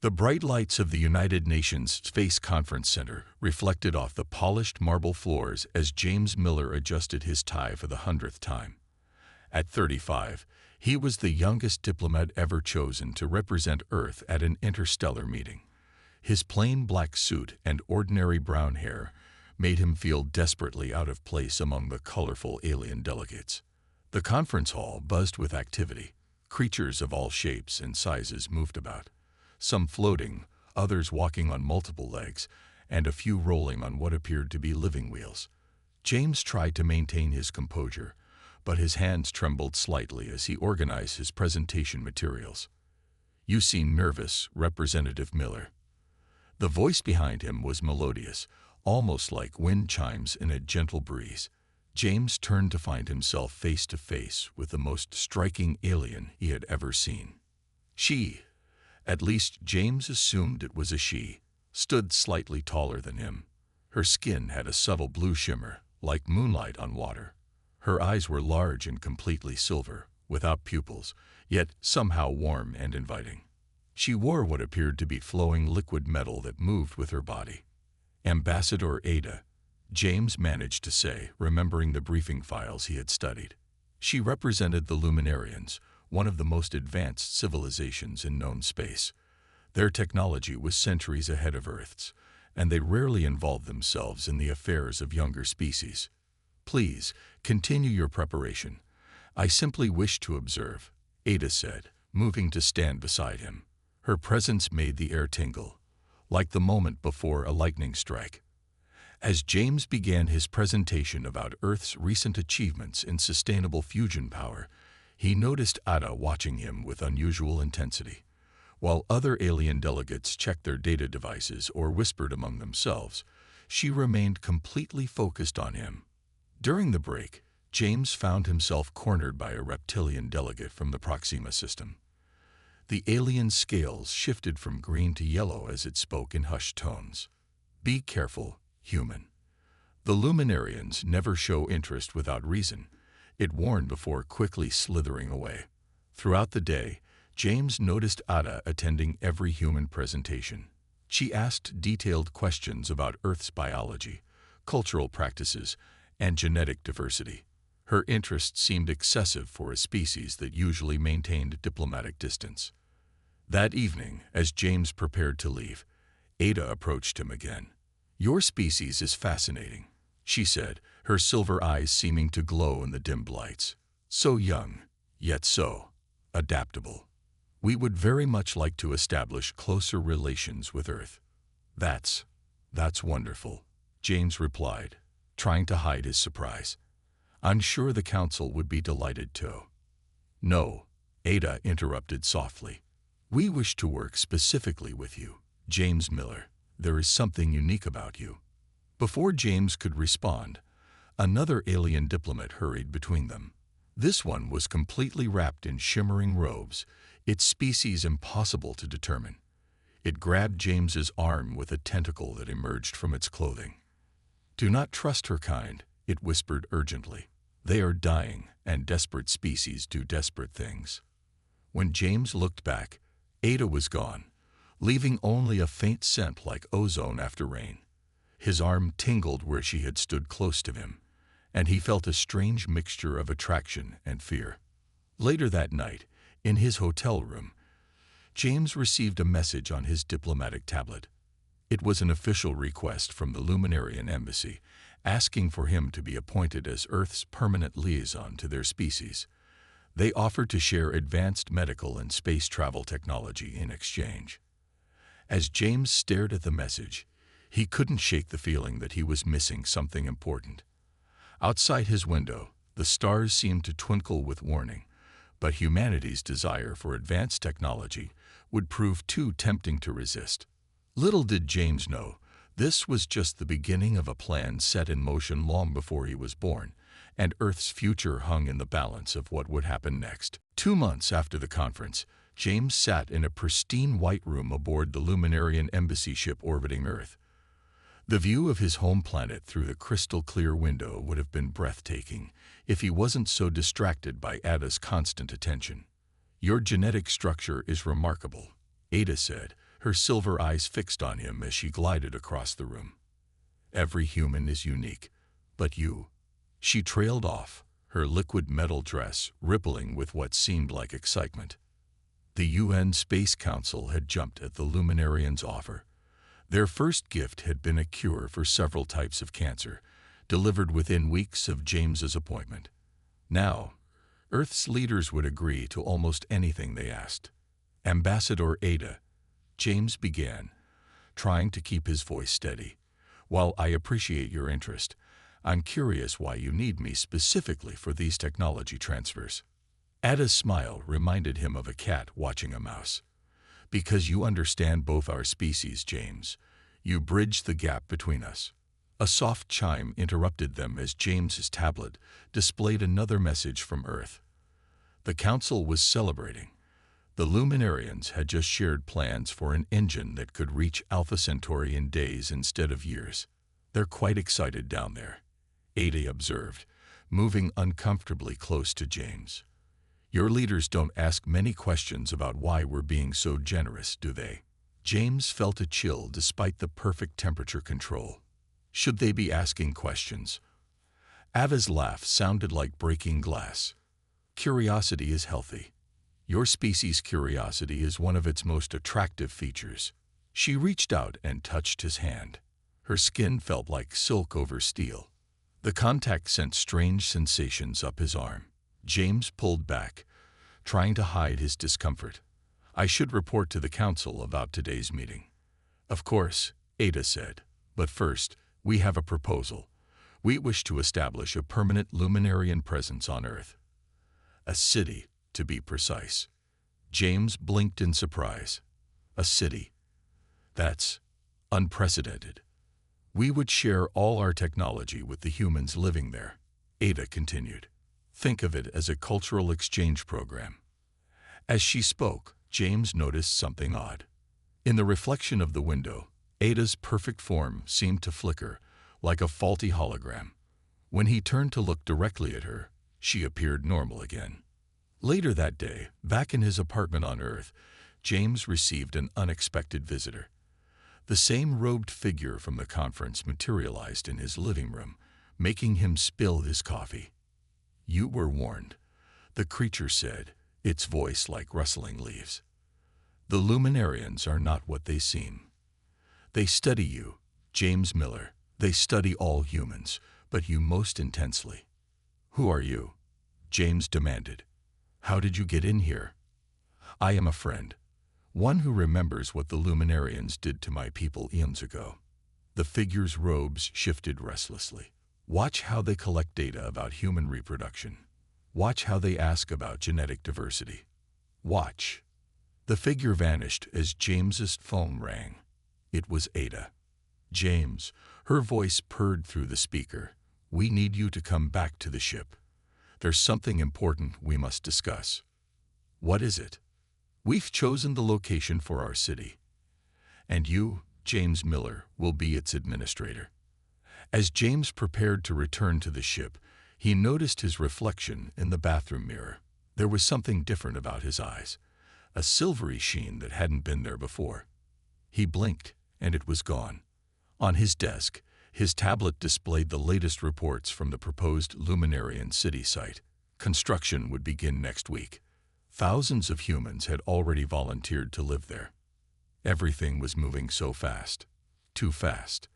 The bright lights of the United Nations Space Conference Center reflected off the polished marble floors as James Miller adjusted his tie for the 100th time. At 35, he was the youngest diplomat ever chosen to represent Earth at an interstellar meeting. His plain black suit and ordinary brown hair made him feel desperately out of place among the colorful alien delegates. The conference hall buzzed with activity. Creatures of all shapes and sizes moved about, some floating, others walking on multiple legs, and a few rolling on what appeared to be living wheels. James tried to maintain his composure, but his hands trembled slightly as he organized his presentation materials. "You seem nervous, Representative Miller." The voice behind him was melodious, almost like wind chimes in a gentle breeze. James turned to find himself face to face with the most striking alien he had ever seen. She, at least James assumed it was a she, stood slightly taller than him. Her skin had a subtle blue shimmer, like moonlight on water. Her eyes were large and completely silver, without pupils, yet somehow warm and inviting. She wore what appeared to be flowing liquid metal that moved with her body. "Ambassador Ada," James managed to say, remembering the briefing files he had studied. She represented the Luminarians, one of the most advanced civilizations in known space. Their technology was centuries ahead of Earth's, and they rarely involved themselves in the affairs of younger species. "Please, continue your preparation. I simply wish to observe," Ada said, moving to stand beside him. Her presence made the air tingle, like the moment before a lightning strike. As James began his presentation about Earth's recent achievements in sustainable fusion power, he noticed Ada watching him with unusual intensity. While other alien delegates checked their data devices or whispered among themselves, she remained completely focused on him. During the break, James found himself cornered by a reptilian delegate from the Proxima system. The alien's scales shifted from green to yellow as it spoke in hushed tones. "Be careful, human. The Luminarians never show interest without reason," it warned before quickly slithering away. Throughout the day, James noticed Ada attending every human presentation. She asked detailed questions about Earth's biology, cultural practices, and genetic diversity. Her interest seemed excessive for a species that usually maintained diplomatic distance. That evening, as James prepared to leave, Ada approached him again. "Your species is fascinating," she said, her silver eyes seeming to glow in the dimmed lights. "So young, yet so adaptable. We would very much like to establish closer relations with Earth." That's wonderful," James replied, trying to hide his surprise. "I'm sure the Council would be delighted to." "No," Ada interrupted softly. "We wish to work specifically with you, James Miller. There is something unique about you." Before James could respond, another alien diplomat hurried between them. This one was completely wrapped in shimmering robes, its species impossible to determine. It grabbed James's arm with a tentacle that emerged from its clothing. "Do not trust her kind," it whispered urgently. "They are dying, and desperate species do desperate things." When James looked back, Ada was gone, leaving only a faint scent like ozone after rain. His arm tingled where she had stood close to him, and he felt a strange mixture of attraction and fear. Later that night, in his hotel room, James received a message on his diplomatic tablet. It was an official request from the Luminarian Embassy, asking for him to be appointed as Earth's permanent liaison to their species. They offered to share advanced medical and space travel technology in exchange. As James stared at the message, he couldn't shake the feeling that he was missing something important. Outside his window, the stars seemed to twinkle with warning, but humanity's desire for advanced technology would prove too tempting to resist. Little did James know, this was just the beginning of a plan set in motion long before he was born, and Earth's future hung in the balance of what would happen next. 2 months after the conference, James sat in a pristine white room aboard the Luminarian Embassy ship orbiting Earth. The view of his home planet through the crystal-clear window would have been breathtaking if he wasn't so distracted by Ada's constant attention. "Your genetic structure is remarkable," Ada said, her silver eyes fixed on him as she glided across the room. "Every human is unique, but you." She trailed off, her liquid metal dress rippling with what seemed like excitement. The UN Space Council had jumped at the Luminarians' offer. Their first gift had been a cure for several types of cancer, delivered within weeks of James's appointment. Now, Earth's leaders would agree to almost anything they asked. "Ambassador Ada," James began, trying to keep his voice steady. "While I appreciate your interest, I'm curious why you need me specifically for these technology transfers." Ada's smile reminded him of a cat watching a mouse. "Because you understand both our species, James. You bridge the gap between us." A soft chime interrupted them as James's tablet displayed another message from Earth. The Council was celebrating. The Luminarians had just shared plans for an engine that could reach Alpha Centauri in days instead of years. "They're quite excited down there," Ada observed, moving uncomfortably close to James. "Your leaders don't ask many questions about why we're being so generous, do they?" James felt a chill despite the perfect temperature control. Should they be asking questions? Ada's laugh sounded like breaking glass. "Curiosity is healthy. Your species' curiosity is one of its most attractive features." She reached out and touched his hand. Her skin felt like silk over steel. The contact sent strange sensations up his arm. James pulled back, trying to hide his discomfort. "I should report to the Council about today's meeting." "Of course," Ada said. "But first, we have a proposal. We wish to establish a permanent Luminarian presence on Earth. A city, to be precise." James blinked in surprise. "A city? That's unprecedented." "We would share all our technology with the humans living there," Ada continued. "Think of it as a cultural exchange program." As she spoke, James noticed something odd. In the reflection of the window, Ada's perfect form seemed to flicker, like a faulty hologram. When he turned to look directly at her, she appeared normal again. Later that day, back in his apartment on Earth, James received an unexpected visitor. The same robed figure from the conference materialized in his living room, making him spill his coffee. "You were warned," the creature said, its voice like rustling leaves. "The Luminarians are not what they seem. They study you, James Miller. They study all humans, but you most intensely." "Who are you?" James demanded. "How did you get in here?" "I am a friend. One who remembers what the Luminarians did to my people eons ago." The figure's robes shifted restlessly. "Watch how they collect data about human reproduction. Watch how they ask about genetic diversity. Watch." The figure vanished as James's phone rang. It was Ada. "James," her voice purred through the speaker, "we need you to come back to the ship. There's something important we must discuss." "What is it?" "We've chosen the location for our city. And you, James Miller, will be its administrator." As James prepared to return to the ship, he noticed his reflection in the bathroom mirror. There was something different about his eyes, a silvery sheen that hadn't been there before. He blinked, and it was gone. On his desk, his tablet displayed the latest reports from the proposed Luminarian city site. Construction would begin next week. Thousands of humans had already volunteered to live there. Everything was moving so fast. Too fast.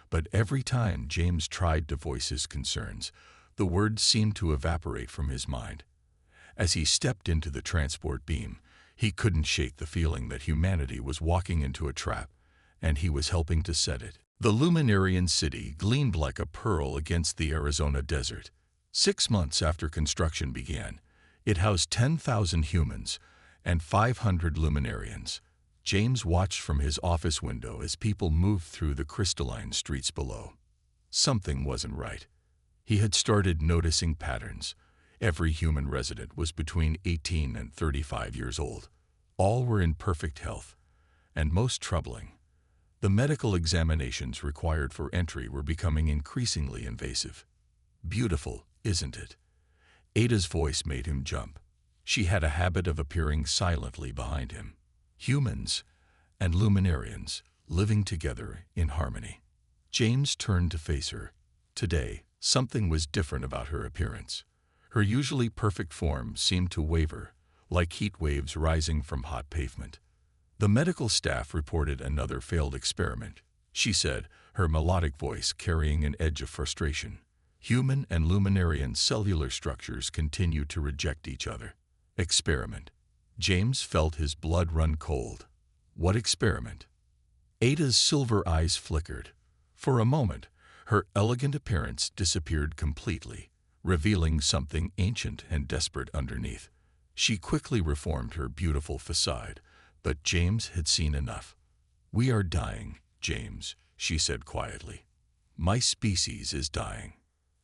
But every time James tried to voice his concerns, the words seemed to evaporate from his mind. As he stepped into the transport beam, he couldn't shake the feeling that humanity was walking into a trap, and he was helping to set it. The Luminarian city gleamed like a pearl against the Arizona desert. 6 months after construction began, it housed 10,000 humans and 500 Luminarians. James watched from his office window as people moved through the crystalline streets below. Something wasn't right. He had started noticing patterns. Every human resident was between 18 and 35 years old. All were in perfect health. And most troubling, the medical examinations required for entry were becoming increasingly invasive. "Beautiful, isn't it?" Ada's voice made him jump. She had a habit of appearing silently behind him. "Humans, and Luminarians living together in harmony. James turned to face her. Today, something was different about her appearance. Her usually perfect form seemed to waver, like heat waves rising from hot pavement. The medical staff reported another failed experiment, she said, her melodic voice carrying an edge of frustration. Human and Luminarian cellular structures continue to reject each other. Experiment. James felt his blood run cold. What experiment? Ada's silver eyes flickered. For a moment, her elegant appearance disappeared completely, revealing something ancient and desperate underneath. She quickly reformed her beautiful facade, but James had seen enough. "We are dying, James," she said quietly. "My species is dying."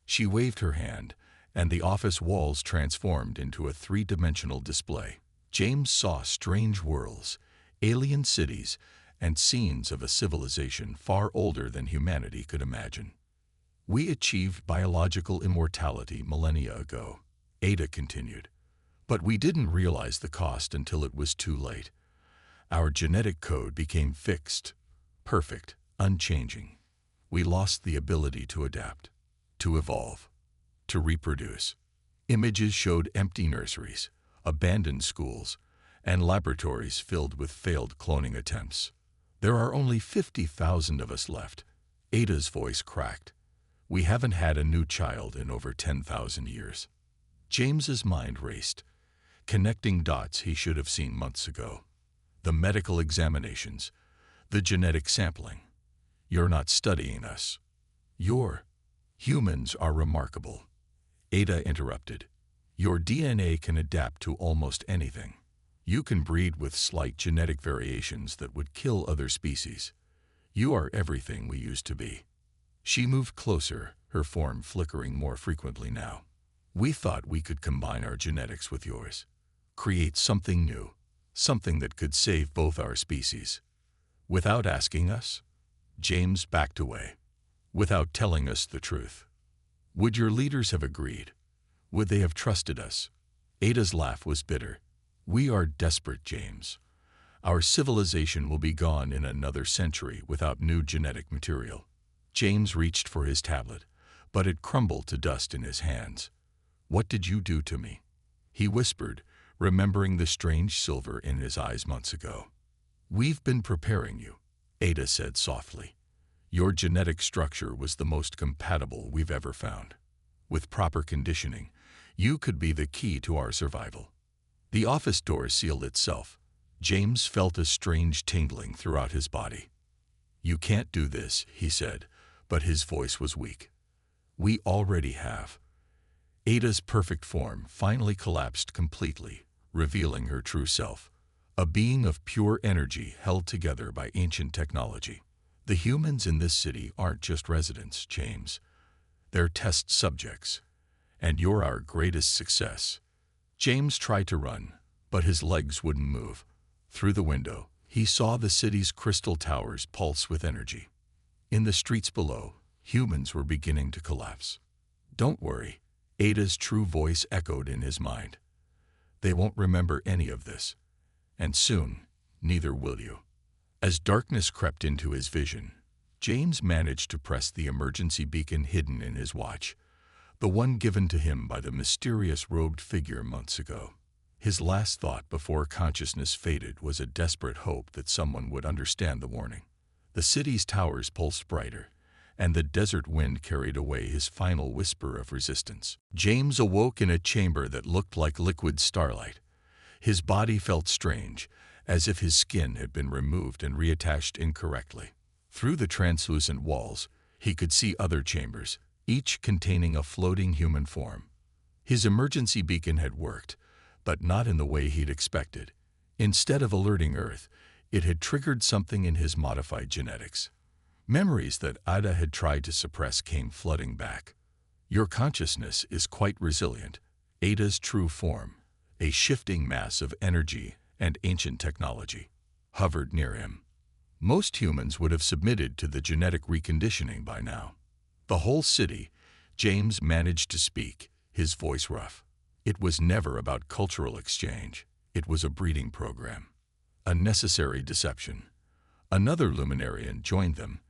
She waved her hand, and the office walls transformed into a three-dimensional display. James saw strange whirls, alien cities, and scenes of a civilization far older than humanity could imagine. "We achieved biological immortality millennia ago," Ada continued. "But we didn't realize the cost until it was too late. Our genetic code became fixed, perfect, unchanging. We lost the ability to adapt, to evolve, to reproduce." Images showed empty nurseries, abandoned schools, and laboratories filled with failed cloning attempts. "There are only 50,000 of us left." Ada's voice cracked. "We haven't had a new child in over 10,000 years." James's mind raced, connecting dots he should have seen months ago. The medical examinations, the genetic sampling. "You're not studying us. Humans are remarkable," Ada interrupted. "Your DNA can adapt to almost anything. You can breed with slight genetic variations that would kill other species. You are everything we used to be." She moved closer, her form flickering more frequently now. "We thought we could combine our genetics with yours, create something new, something that could save both our species. Without asking us?" James backed away. "Without telling us the truth. Would your leaders have agreed? Would they have trusted us?" Ada's laugh was bitter. "We are desperate, James. Our civilization will be gone in another century without new genetic material." James reached for his tablet, but it crumbled to dust in his hands. "What did you do to me?" he whispered, remembering the strange silver in his eyes months ago. "We've been preparing you," Ada said softly. "Your genetic structure was the most compatible we've ever found. With proper conditioning, you could be the key to our survival." The office door sealed itself. James felt a strange tingling throughout his body. "You can't do this," he said, but his voice was weak. "We already have." Ada's perfect form finally collapsed completely, revealing her true self, a being of pure energy held together by ancient technology. "The humans in this city aren't just residents, James. They're test subjects, and you're our greatest success." James tried to run, but his legs wouldn't move. Through the window, he saw the city's crystal towers pulse with energy. In the streets below, humans were beginning to collapse. "Don't worry," Ada's true voice echoed in his mind. "They won't remember any of this. And soon, neither will you." As darkness crept into his vision, James managed to press the emergency beacon hidden in his watch, the one given to him by the mysterious robed figure months ago. His last thought before consciousness faded was a desperate hope that someone would understand the warning. The city's towers pulsed brighter, and the desert wind carried away his final whisper of resistance. James awoke in a chamber that looked like liquid starlight. His body felt strange, as if his skin had been removed and reattached incorrectly. Through the translucent walls, he could see other chambers, each containing a floating human form. His emergency beacon had worked, but not in the way he'd expected. Instead of alerting Earth, it had triggered something in his modified genetics. Memories that Ada had tried to suppress came flooding back. "Your consciousness is quite resilient." Ada's true form, a shifting mass of energy and ancient technology, hovered near him. Most humans would have submitted to the genetic reconditioning by now. The whole city, James managed to speak, his voice rough. It was never about cultural exchange. It was a breeding program. A necessary deception. Another Luminarian joined them,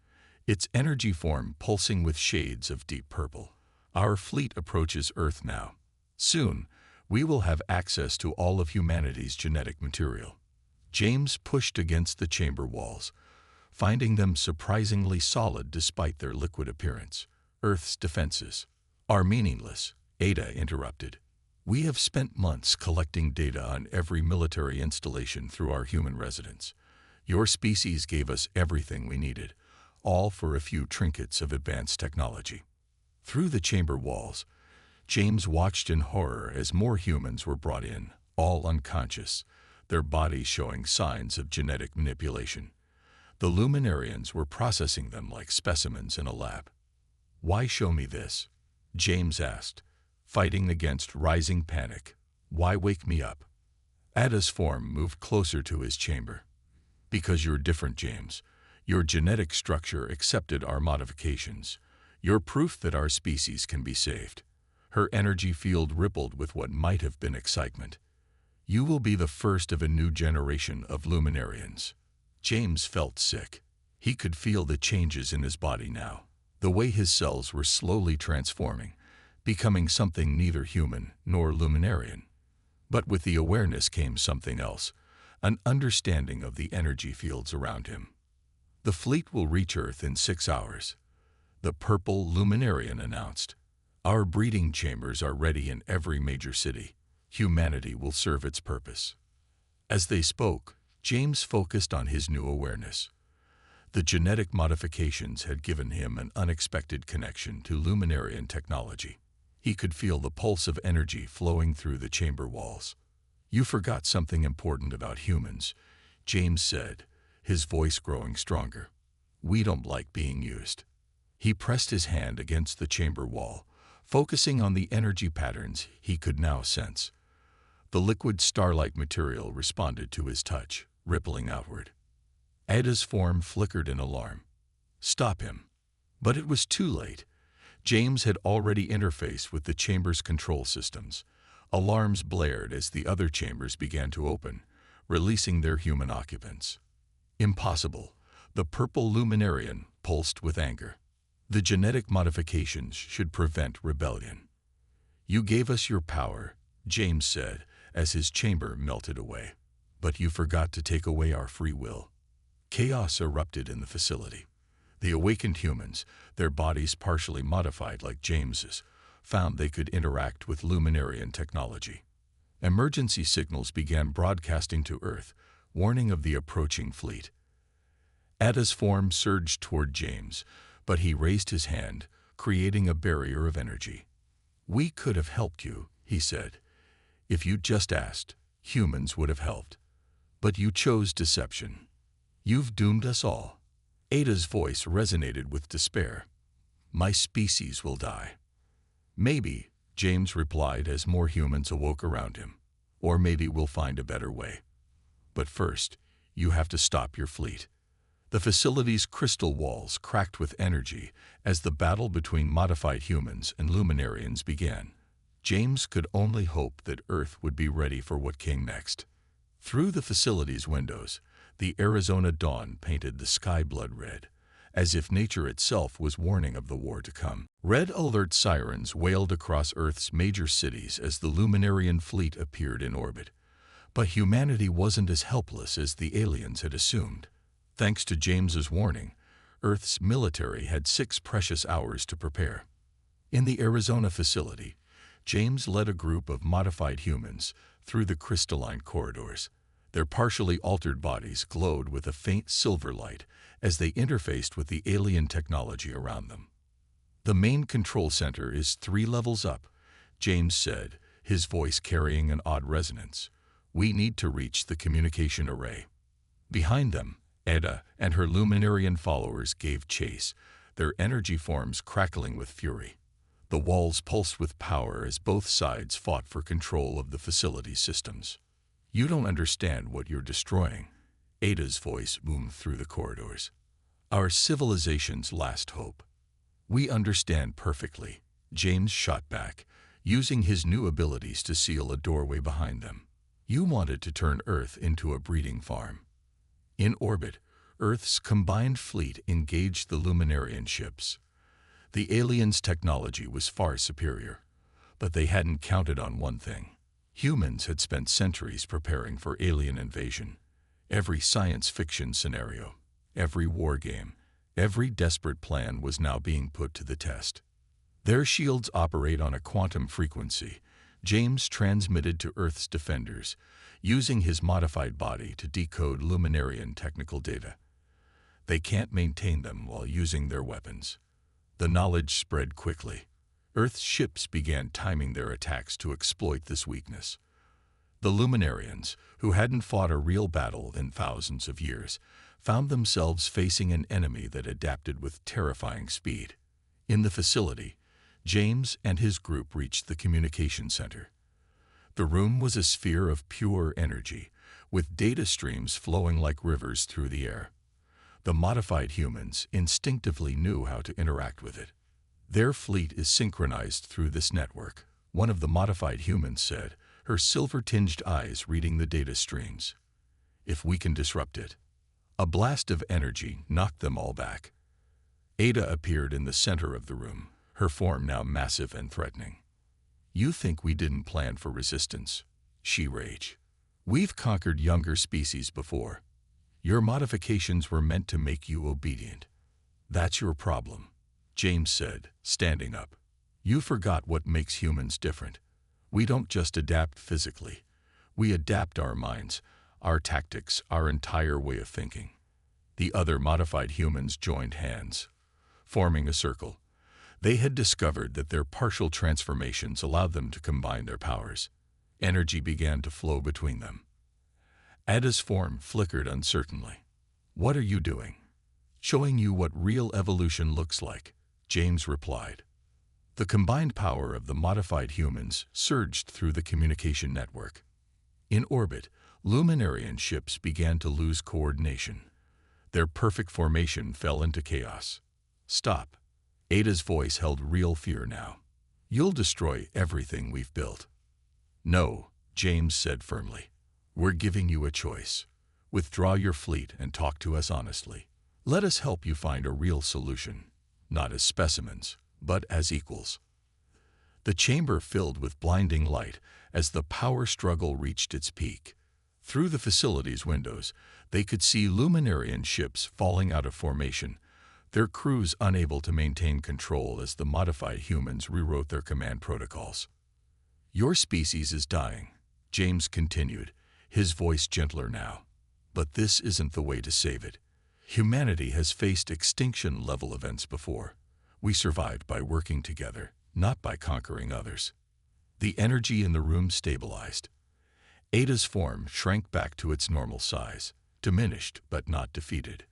its energy form pulsing with shades of deep purple. Our fleet approaches Earth now. Soon, we will have access to all of humanity's genetic material. James pushed against the chamber walls, finding them surprisingly solid despite their liquid appearance. Earth's defenses are meaningless, Ada interrupted. We have spent months collecting data on every military installation through our human residence. Your species gave us everything we needed, all for a few trinkets of advanced technology. Through the chamber walls, James watched in horror as more humans were brought in, all unconscious, their bodies showing signs of genetic manipulation. The Luminarians were processing them like specimens in a lab. Why show me this? James asked, fighting against rising panic. Why wake me up? Ada's form moved closer to his chamber. Because you're different, James. Your genetic structure accepted our modifications. You're proof that our species can be saved. Her energy field rippled with what might have been excitement. You will be the first of a new generation of Luminarians. James felt sick. He could feel the changes in his body now, the way his cells were slowly transforming, becoming something neither human nor Luminarian. But with the awareness came something else, an understanding of the energy fields around him. The fleet will reach Earth in 6 hours, the purple Luminarian announced. Our breeding chambers are ready in every major city. Humanity will serve its purpose. As they spoke, James focused on his new awareness. The genetic modifications had given him an unexpected connection to Luminarian technology. He could feel the pulse of energy flowing through the chamber walls. You forgot something important about humans, James said, his voice growing stronger. We don't like being used. He pressed his hand against the chamber wall, focusing on the energy patterns he could now sense. The liquid starlight material responded to his touch, rippling outward. Ada's form flickered in alarm. Stop him. But it was too late. James had already interfaced with the chamber's control systems. Alarms blared as the other chambers began to open, releasing their human occupants. Impossible. The purple Luminarian pulsed with anger. The genetic modifications should prevent rebellion. You gave us your power, James said, as his chamber melted away. But you forgot to take away our free will. Chaos erupted in the facility. The awakened humans, their bodies partially modified like James's, found they could interact with Luminarian technology. Emergency signals began broadcasting to Earth, warning of the approaching fleet. Ada's form surged toward James, but he raised his hand, creating a barrier of energy. We could have helped you, he said. If you'd just asked, humans would have helped. But you chose deception. You've doomed us all. Ada's voice resonated with despair. My species will die. Maybe, James replied as more humans awoke around him. Or maybe we'll find a better way. But first, you have to stop your fleet. The facility's crystal walls cracked with energy as the battle between modified humans and Luminarians began. James could only hope that Earth would be ready for what came next. Through the facility's windows, the Arizona dawn painted the sky blood red, as if nature itself was warning of the war to come. Red alert sirens wailed across Earth's major cities as the Luminarian fleet appeared in orbit. But humanity wasn't as helpless as the aliens had assumed. Thanks to James's warning, Earth's military had 6 precious hours to prepare. In the Arizona facility, James led a group of modified humans through the crystalline corridors. Their partially altered bodies glowed with a faint silver light as they interfaced with the alien technology around them. The main control center is 3 levels up, James said, his voice carrying an odd resonance. We need to reach the communication array. Behind them, Ada and her Luminarian followers gave chase, their energy forms crackling with fury. The walls pulsed with power as both sides fought for control of the facility's systems. You don't understand what you're destroying, Ada's voice boomed through the corridors. Our civilization's last hope. We understand perfectly, James shot back, using his new abilities to seal a doorway behind them. You wanted to turn Earth into a breeding farm. In orbit, Earth's combined fleet engaged the Luminarian ships. The aliens' technology was far superior, but they hadn't counted on one thing. Humans had spent centuries preparing for alien invasion. Every science fiction scenario, every war game, every desperate plan was now being put to the test. Their shields operate on a quantum frequency. James transmitted to Earth's defenders, using his modified body to decode Luminarian technical data. They can't maintain them while using their weapons. The knowledge spread quickly. Earth's ships began timing their attacks to exploit this weakness. The Luminarians, who hadn't fought a real battle in thousands of years, found themselves facing an enemy that adapted with terrifying speed. In the facility, James and his group reached the communication center. The room was a sphere of pure energy, with data streams flowing like rivers through the air. The modified humans instinctively knew how to interact with it. Their fleet is synchronized through this network, one of the modified humans said, her silver-tinged eyes reading the data streams. If we can disrupt it. A blast of energy knocked them all back. Ada appeared in the center of the room, her form now massive and threatening. You think we didn't plan for resistance? She raged. We've conquered younger species before. Your modifications were meant to make you obedient. That's your problem, James said, standing up. You forgot what makes humans different. We don't just adapt physically. We adapt our minds, our tactics, our entire way of thinking. The other modified humans joined hands, forming a circle. They had discovered that their partial transformations allowed them to combine their powers. Energy began to flow between them. Ada's form flickered uncertainly. What are you doing? Showing you what real evolution looks like, James replied. The combined power of the modified humans surged through the communication network. In orbit, Luminarian ships began to lose coordination. Their perfect formation fell into chaos. Stop. Ada's voice held real fear now. You'll destroy everything we've built. No, James said firmly. We're giving you a choice. Withdraw your fleet and talk to us honestly. Let us help you find a real solution, not as specimens, but as equals. The chamber filled with blinding light as the power struggle reached its peak. Through the facility's windows, they could see Luminarian ships falling out of formation, their crews unable to maintain control as the modified humans rewrote their command protocols. Your species is dying, James continued, his voice gentler now. But this isn't the way to save it. Humanity has faced extinction-level events before. We survived by working together, not by conquering others. The energy in the room stabilized. Ada's form shrank back to its normal size, diminished but not defeated.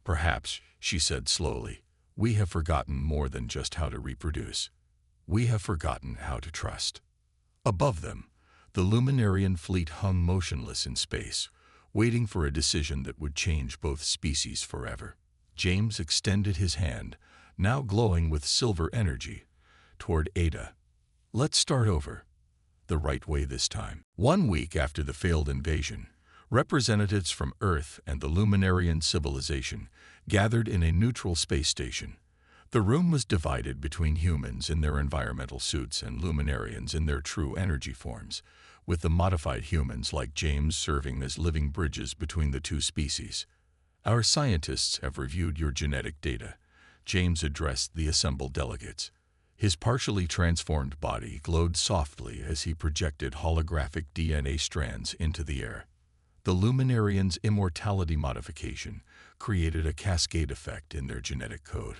Perhaps, she said slowly, we have forgotten more than just how to reproduce. We have forgotten how to trust. Above them, the Luminarian fleet hung motionless in space, waiting for a decision that would change both species forever. James extended his hand, now glowing with silver energy, toward Ada. Let's start over. The right way this time. 1 week after the failed invasion, representatives from Earth and the Luminarian civilization gathered in a neutral space station. The room was divided between humans in their environmental suits and Luminarians in their true energy forms, with the modified humans like James serving as living bridges between the two species. Our scientists have reviewed your genetic data, James addressed the assembled delegates. His partially transformed body glowed softly as he projected holographic DNA strands into the air. The Luminarians' immortality modification created a cascade effect in their genetic code.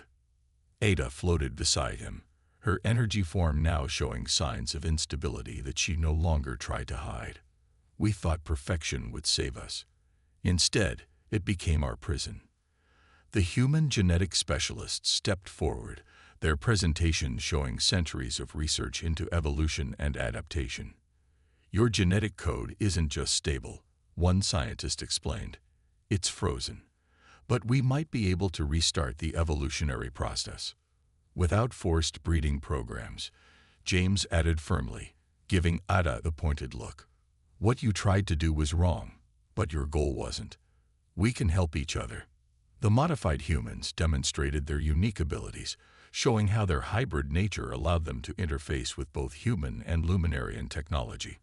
Ada floated beside him, her energy form now showing signs of instability that she no longer tried to hide. We thought perfection would save us. Instead, it became our prison. The human genetic specialists stepped forward, their presentation showing centuries of research into evolution and adaptation. Your genetic code isn't just stable, one scientist explained. It's frozen. But we might be able to restart the evolutionary process. Without forced breeding programs, James added firmly, giving Ada the pointed look. What you tried to do was wrong, but your goal wasn't. We can help each other. The modified humans demonstrated their unique abilities, showing how their hybrid nature allowed them to interface with both human and Luminarian technology.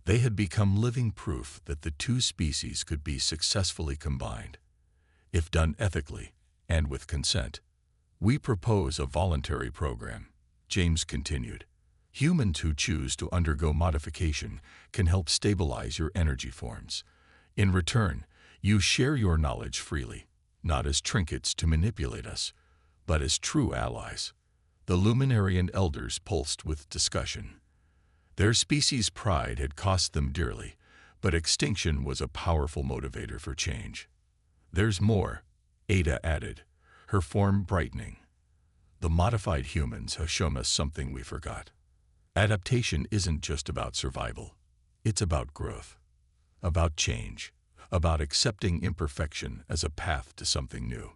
They had become living proof that the two species could be successfully combined, if done ethically and with consent. We propose a voluntary program, James continued. Humans who choose to undergo modification can help stabilize your energy forms. In return, you share your knowledge freely, not as trinkets to manipulate us, but as true allies. The Luminarian elders pulsed with discussion. Their species' pride had cost them dearly, but extinction was a powerful motivator for change. There's more, Ada added, her form brightening. The modified humans have shown us something we forgot. Adaptation isn't just about survival. It's about growth, about change, about accepting imperfection as a path to something new.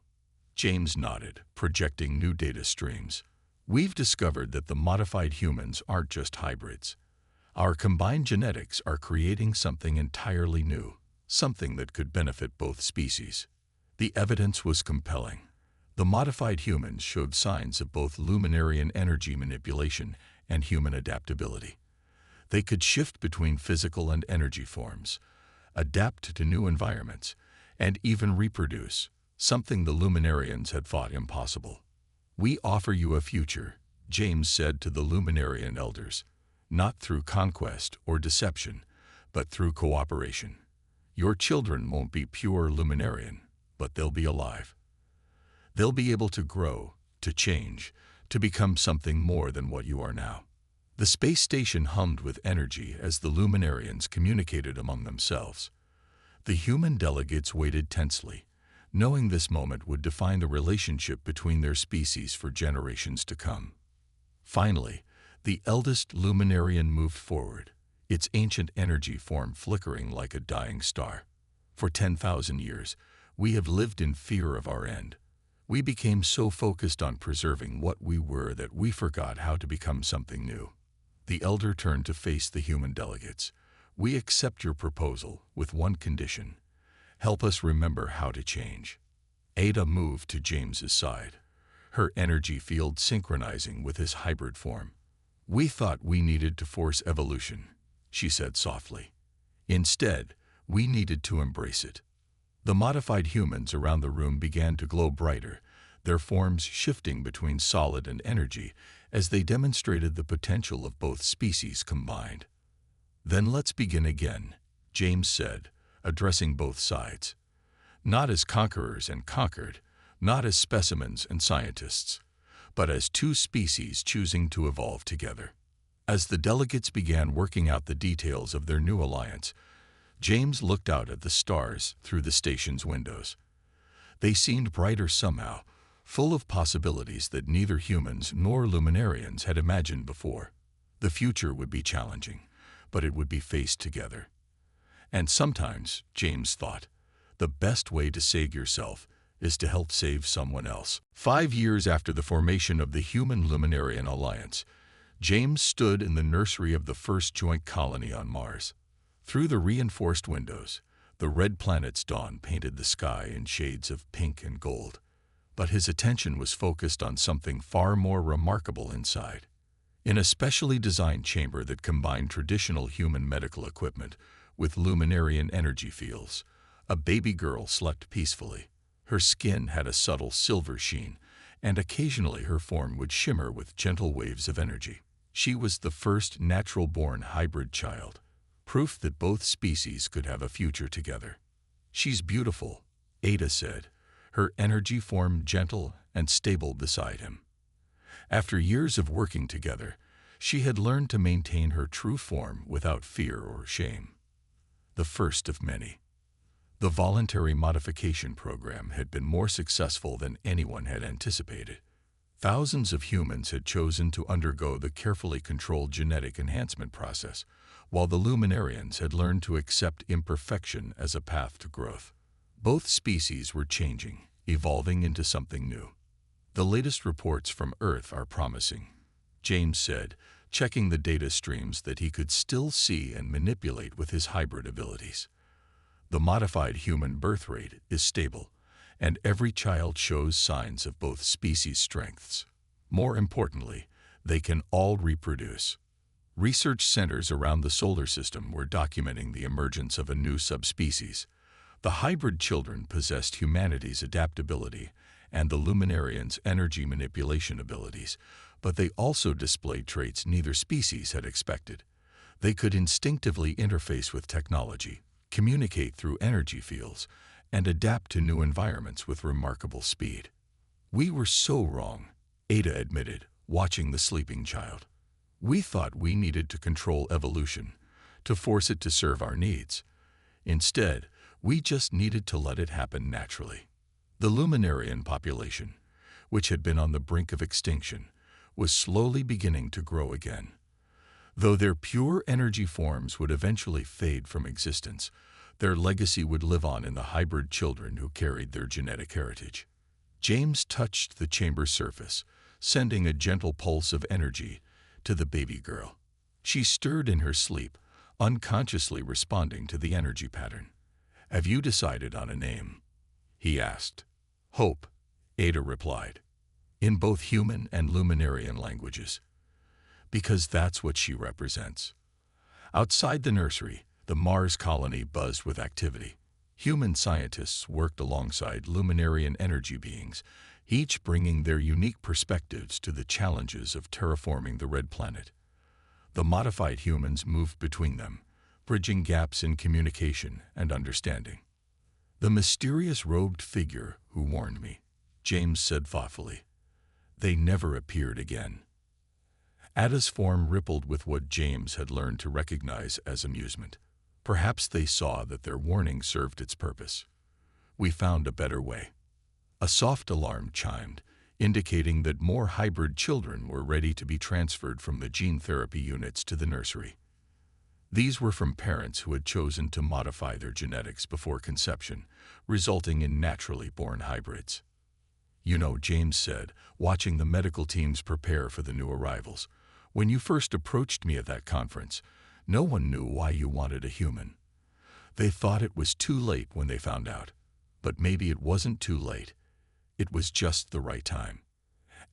James nodded, projecting new data streams. We've discovered that the modified humans aren't just hybrids. Our combined genetics are creating something entirely new, something that could benefit both species. The evidence was compelling. The modified humans showed signs of both Luminarian energy manipulation and human adaptability. They could shift between physical and energy forms, adapt to new environments, and even reproduce, something the Luminarians had thought impossible. We offer you a future, James said to the Luminarian elders, not through conquest or deception, but through cooperation. Your children won't be pure Luminarian, but they'll be alive. They'll be able to grow, to change, to become something more than what you are now. The space station hummed with energy as the Luminarians communicated among themselves. The human delegates waited tensely, knowing this moment would define the relationship between their species for generations to come. Finally, the eldest Luminarian moved forward, its ancient energy form flickering like a dying star. For 10,000 years, we have lived in fear of our end. We became so focused on preserving what we were that we forgot how to become something new. The elder turned to face the human delegates. We accept your proposal with one condition. Help us remember how to change. Ada moved to James's side, her energy field synchronizing with his hybrid form. We thought we needed to force evolution, she said softly. Instead, we needed to embrace it. The modified humans around the room began to glow brighter, their forms shifting between solid and energy as they demonstrated the potential of both species combined. Then let's begin again, James said, addressing both sides. Not as conquerors and conquered, not as specimens and scientists, but as two species choosing to evolve together. As the delegates began working out the details of their new alliance, James looked out at the stars through the station's windows. They seemed brighter somehow, full of possibilities that neither humans nor Luminarians had imagined before. The future would be challenging, but it would be faced together. And sometimes, James thought, the best way to save yourself is to help save someone else. 5 years after the formation of the Human-Luminarian Alliance, James stood in the nursery of the first joint colony on Mars. Through the reinforced windows, the red planet's dawn painted the sky in shades of pink and gold. But his attention was focused on something far more remarkable inside. In a specially designed chamber that combined traditional human medical equipment with Luminarian energy fields, a baby girl slept peacefully. Her skin had a subtle silver sheen, and occasionally her form would shimmer with gentle waves of energy. She was the first natural-born hybrid child, proof that both species could have a future together. She's beautiful, Ada said, her energy form gentle and stable beside him. After years of working together, she had learned to maintain her true form without fear or shame. The first of many. The voluntary modification program had been more successful than anyone had anticipated. Thousands of humans had chosen to undergo the carefully controlled genetic enhancement process, while the Luminarians had learned to accept imperfection as a path to growth. Both species were changing, evolving into something new. The latest reports from Earth are promising, James said, checking the data streams that he could still see and manipulate with his hybrid abilities. The modified human birth rate is stable, and every child shows signs of both species' strengths. More importantly, they can all reproduce. Research centers around the solar system were documenting the emergence of a new subspecies. The hybrid children possessed humanity's adaptability and the Luminarians' energy manipulation abilities, but they also displayed traits neither species had expected. They could instinctively interface with technology, communicate through energy fields, and adapt to new environments with remarkable speed. "We were so wrong," Ada admitted, watching the sleeping child. "We thought we needed to control evolution, to force it to serve our needs. Instead, we just needed to let it happen naturally." The Luminarian population, which had been on the brink of extinction, was slowly beginning to grow again. Though their pure energy forms would eventually fade from existence, their legacy would live on in the hybrid children who carried their genetic heritage. James touched the chamber's surface, sending a gentle pulse of energy to the baby girl. She stirred in her sleep, unconsciously responding to the energy pattern. "Have you decided on a name?" he asked. "Hope," Ada replied, in both human and Luminarian languages. "Because that's what she represents." Outside the nursery, the Mars colony buzzed with activity. Human scientists worked alongside Luminarian energy beings, each bringing their unique perspectives to the challenges of terraforming the Red Planet. The modified humans moved between them, bridging gaps in communication and understanding. "The mysterious robed figure who warned me," James said thoughtfully. "They never appeared again." Ada's form rippled with what James had learned to recognize as amusement. Perhaps they saw that their warning served its purpose. "We found a better way." A soft alarm chimed, indicating that more hybrid children were ready to be transferred from the gene therapy units to the nursery. These were from parents who had chosen to modify their genetics before conception, resulting in naturally born hybrids. "You know," James said, watching the medical teams prepare for the new arrivals, "when you first approached me at that conference, no one knew why you wanted a human. They thought it was too late when they found out. But maybe it wasn't too late. It was just the right time."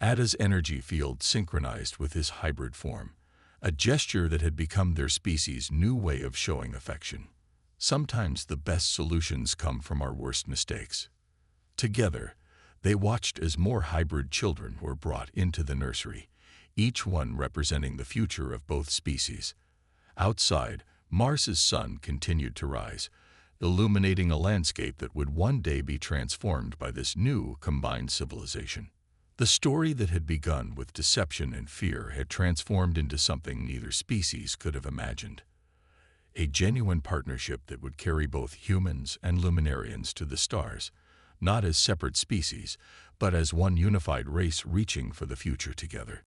Ada's energy field synchronized with his hybrid form, a gesture that had become their species' new way of showing affection. Sometimes the best solutions come from our worst mistakes. Together, they watched as more hybrid children were brought into the nursery, each one representing the future of both species. Outside, Mars's sun continued to rise, illuminating a landscape that would one day be transformed by this new combined civilization. The story that had begun with deception and fear had transformed into something neither species could have imagined. A genuine partnership that would carry both humans and Luminarians to the stars, not as separate species, but as one unified race reaching for the future together.